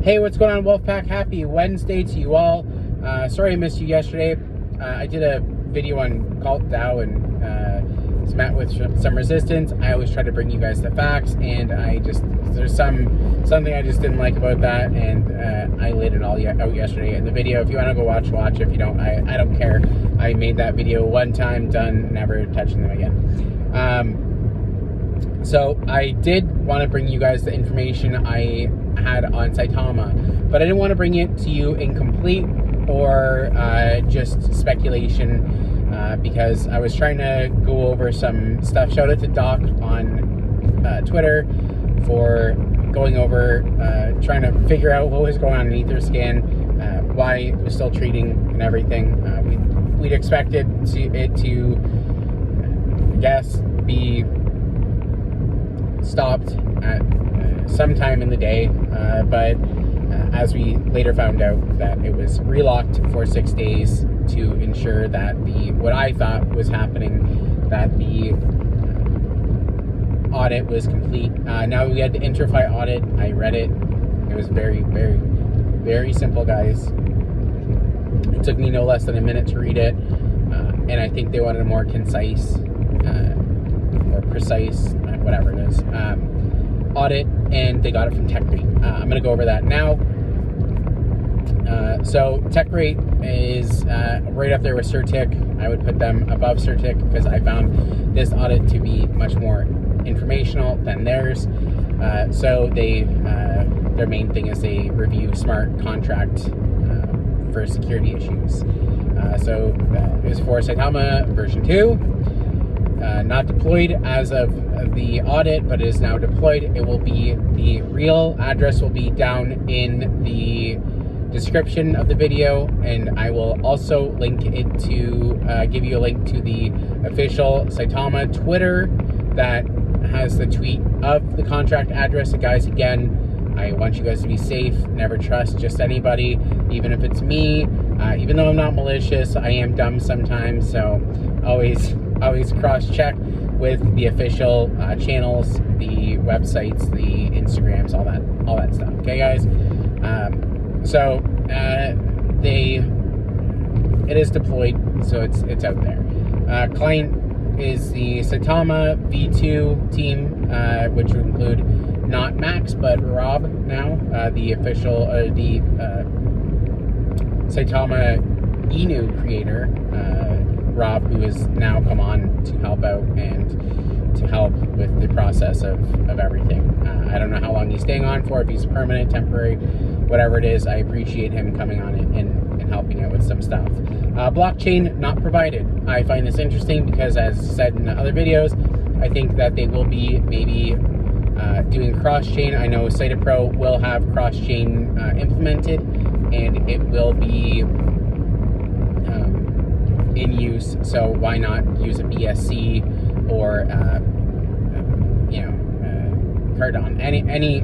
Hey, what's going on, Wolfpack? Happy Wednesday to you all. Sorry I missed you yesterday. I did a video on Cult DAO and it's met with some resistance. I always try to bring you guys the facts, and there's something I just didn't like about that, and I laid it all out yesterday in the video. If you want to go watch. If you don't, I don't care. I made that video one time, done, never touching them again. So I did want to bring you guys the information I had on Saitama, but I didn't want to bring it to you incomplete or just speculation because I was trying to go over some stuff. Shout out to Doc on Twitter for going over, trying to figure out what was going on in Etherscan, why it was still treating and everything. We'd expected it to, I guess, be stopped at some time in the day, but as we later found out, that it was relocked for 6 days to ensure that what I thought was happening, that the audit was complete. Now we had the Interfi audit. I read it. It was very, very, very simple, guys. It took me no less than a minute to read it, and I think they wanted a more concise or precise, whatever it is, audit, and they got it from TechRate. I'm going to go over that now. So TechRate is right up there with CerTic. I would put them above CerTic because I found this audit to be much more informational than theirs. So their main thing is they review smart contract for security issues. So it was for Saitama version 2. Not deployed as of the audit, but it is now deployed. It will be, the real address will be down in the description of the video, and I will also link it to give you a link to the official Saitama Twitter that has the tweet of the contract address. And guys, again, I want you guys to be safe. Never trust just anybody, even if it's me. Even though I'm not malicious, I am dumb sometimes, so always cross-check with the official channels, the websites, the Instagrams, all that stuff. Okay, guys. So it is deployed, so it's out there. Client is the Saitama V2 team, which would include not Max but Rob now, the official the Saitama Inu creator. Rob, who has now come on to help out and to help with the process of everything. I don't know how long he's staying on for, if he's permanent, temporary, whatever it is. I appreciate him coming on and helping out with some stuff. Blockchain not provided. I find this interesting because, as said in the other videos, I think that they will be maybe doing cross-chain. I know Saitapro will have cross-chain implemented, and it will be in use, so why not use a BSC or Cardano, any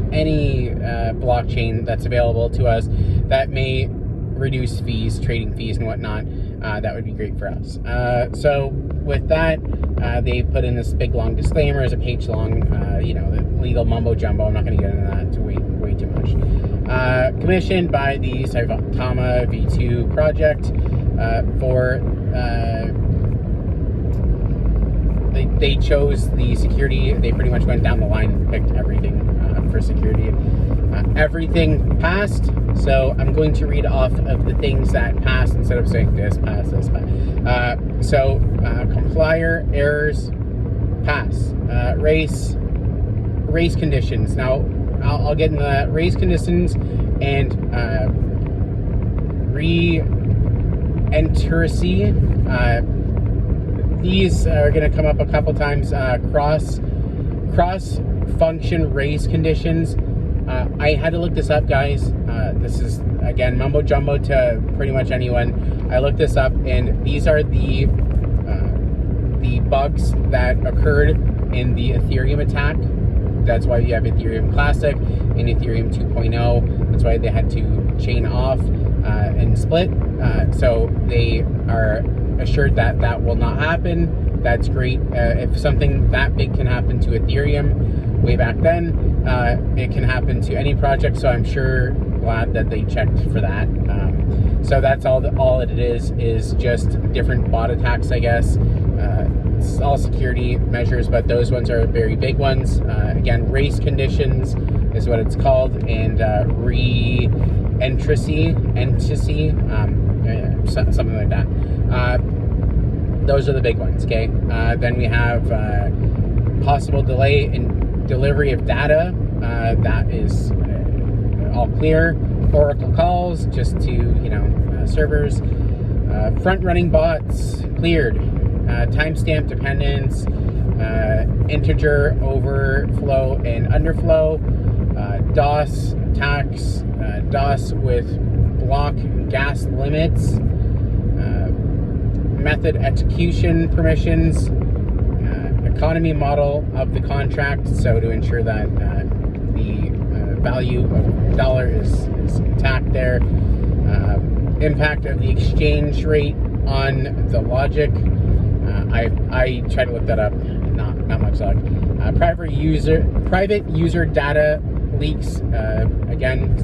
blockchain that's available to us that may reduce fees, trading fees and whatnot. That would be great for us. So with that, they put in this big long disclaimer, as a page long, the legal mumbo jumbo. I'm not going to get into that, it's way too much. Commissioned by the Saitama V2 project for they chose the security. They pretty much went down the line and picked everything for security. Everything passed, so I'm going to read off of the things that passed instead of saying this passed, this passed. Complier errors pass. Race conditions. Now I'll get into that. Race conditions and re-enteracy. These are going to come up a couple times. Cross function race conditions. I had to look this up, guys. This is, again, mumbo jumbo to pretty much anyone. I looked this up, and these are the bugs that occurred in the Ethereum attack. That's why you have Ethereum Classic and Ethereum 2.0. That's why they had to chain off and split. So they are assured that that will not happen. That's great. If something that big can happen to Ethereum way back then, it can happen to any project. So I'm sure glad that they checked for that. So that's all it is just different bot attacks, I guess. It's all security measures, but those ones are very big ones. Again, race conditions is what it's called, and re-entry, something like that. Those are the big ones, okay? Then we have possible delay in delivery of data. That is all clear. Oracle calls just to, servers. Front-running bots, cleared. Timestamp dependence, integer overflow and underflow, DOS attacks, DOS with block gas limits, method execution permissions, economy model of the contract, so to ensure that the value of dollar is intact there, impact of the exchange rate on the logic. I tried to look that up, not much luck. Private user data leaks, again,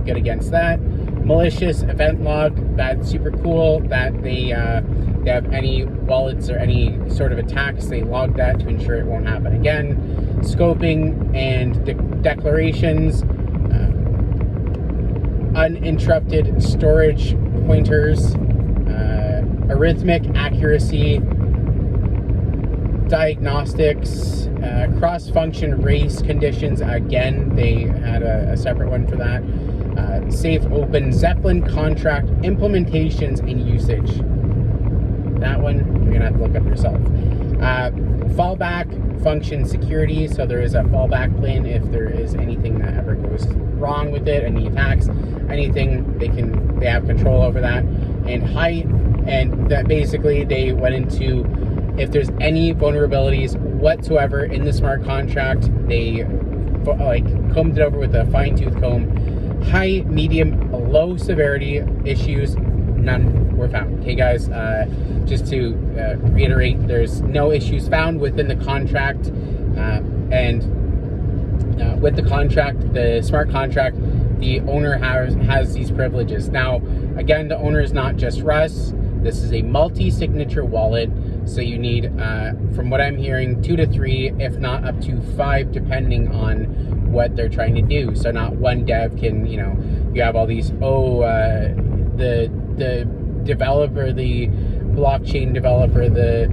good against that. Malicious event log, that's super cool that they have any wallets or any sort of attacks, they log that to ensure it won't happen again. Scoping and declarations, uninterrupted storage pointers, arithmetic accuracy, diagnostics, cross-function race conditions. Again, they had a separate one for that. Safe open Zeppelin contract implementations and usage. That one you're gonna have to look up yourself. Fallback function security. So there is a fallback plan if there is anything that ever goes wrong with it, any attacks, anything, they have control over that. And height, and that basically they went into if there's any vulnerabilities whatsoever in the smart contract, they combed it over with a fine-tooth comb. High, medium, low severity issues, none were found. Okay, guys, just to reiterate, there's no issues found within the contract, and with the contract, the smart contract, the owner has these privileges. Now, again, the owner is not just Russ. This is a multi-signature wallet, so you need, from what I'm hearing, 2 to 3, if not up to 5, depending on what they're trying to do. So not one dev can, you have all these, the developer, the blockchain developer, the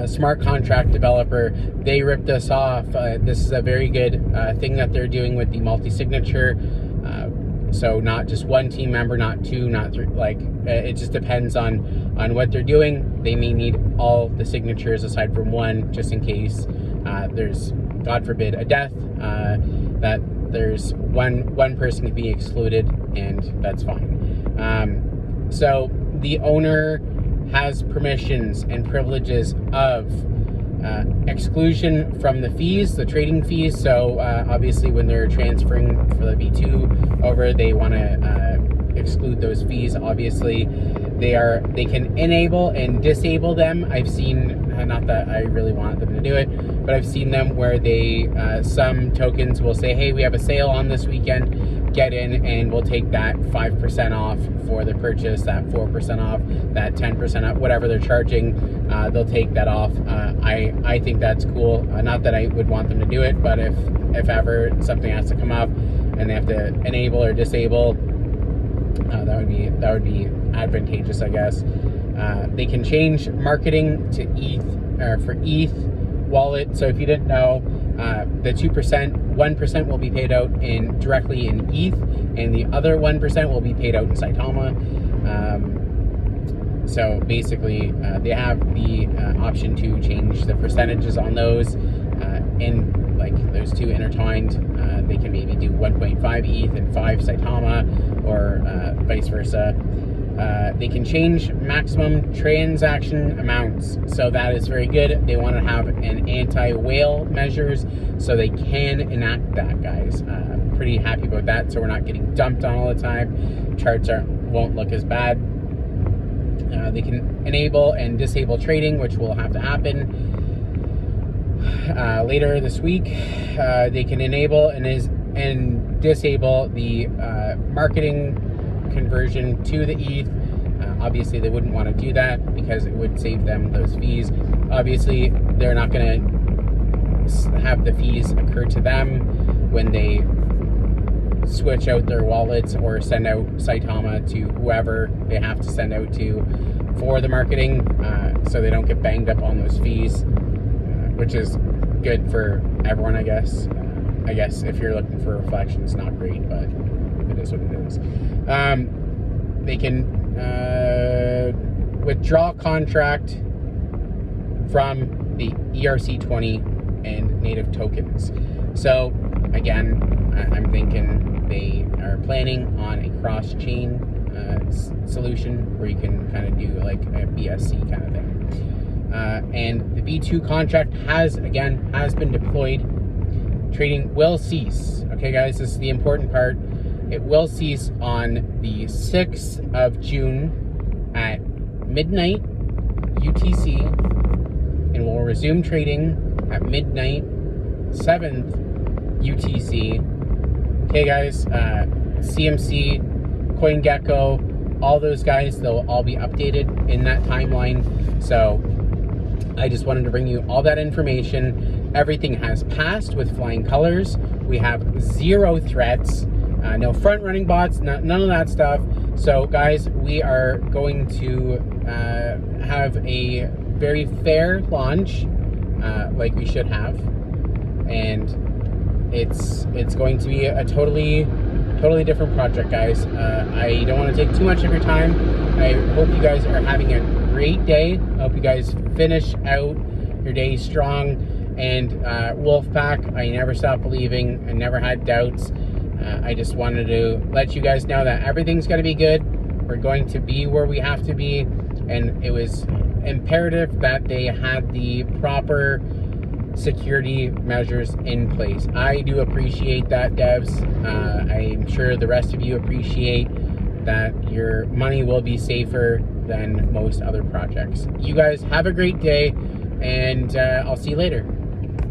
smart contract developer, they ripped us off. This is a very good thing that they're doing with the multi-signature. So not just one team member, not 2, not 3, it just depends on what they're doing. They may need all the signatures aside from one, just in case there's, God forbid, a death, that there's one person can be excluded, and that's fine. So the owner has permissions and privileges of exclusion from the fees, the trading fees. So obviously when they're transferring for the V2 over, they want to exclude those fees. Obviously they can enable and disable them. I've seen, not that I really want them to do it, but I've seen them where they some tokens will say, hey, we have a sale on this weekend, get in and we'll take that 5% off for the purchase, that 4% off, that 10% off, whatever they're charging, they'll take that off. I think that's cool. Not that I would want them to do it, but if ever something has to come up and they have to enable or disable, that would be advantageous, I guess. They can change marketing to ETH, or for ETH wallet. So if you didn't know, the 1% will be paid out directly in ETH, and the other 1% will be paid out in Saitama. So basically, they have the option to change the percentages on those, and those two intertwined. They can maybe do 1.5 ETH and 5 Saitama, or vice versa. They can change maximum transaction amounts, so that is very good. They want to have an anti-whale measures, so they can enact that, guys. Pretty happy about that, so we're not getting dumped on all the time. Charts won't look as bad. They can enable and disable trading, which will have to happen later this week. They can enable and and disable the marketing conversion to the ETH. Obviously, they wouldn't want to do that because it would save them those fees. Obviously, they're not going to have the fees occur to them when they switch out their wallets or send out Saitama to whoever they have to send out to for the marketing, so they don't get banged up on those fees, which is good for everyone, I guess. I guess if you're looking for reflection, it's not great, but it is what it is. They can withdraw contract from the ERC20 and native tokens. So again, I'm thinking they are planning on a cross-chain solution where you can kind of do like a BSC kind of thing. And the V2 contract has been deployed. Trading will cease. Okay, guys, this is the important part. It will cease on the 6th of June at midnight UTC, and will resume trading at midnight 7th UTC. Okay, guys, CMC, CoinGecko, all those guys, they'll all be updated in that timeline. So I just wanted to bring you all that information. Everything has passed with flying colors. We have 0 threats, no front running bots, none of that stuff. So guys, we are going to have a very fair launch, like we should have. And it's going to be a totally different project, guys. I don't want to take too much of your time. I hope you guys are having a great day. I hope you guys finish out your day strong. And Wolfpack, I never stopped believing. I never had doubts. I just wanted to let you guys know that everything's going to be good. We're going to be where we have to be. And it was imperative that they had the proper security measures in place. I do appreciate that, devs. I'm sure the rest of you appreciate that your money will be safer than most other projects. You guys have a great day, and I'll see you later.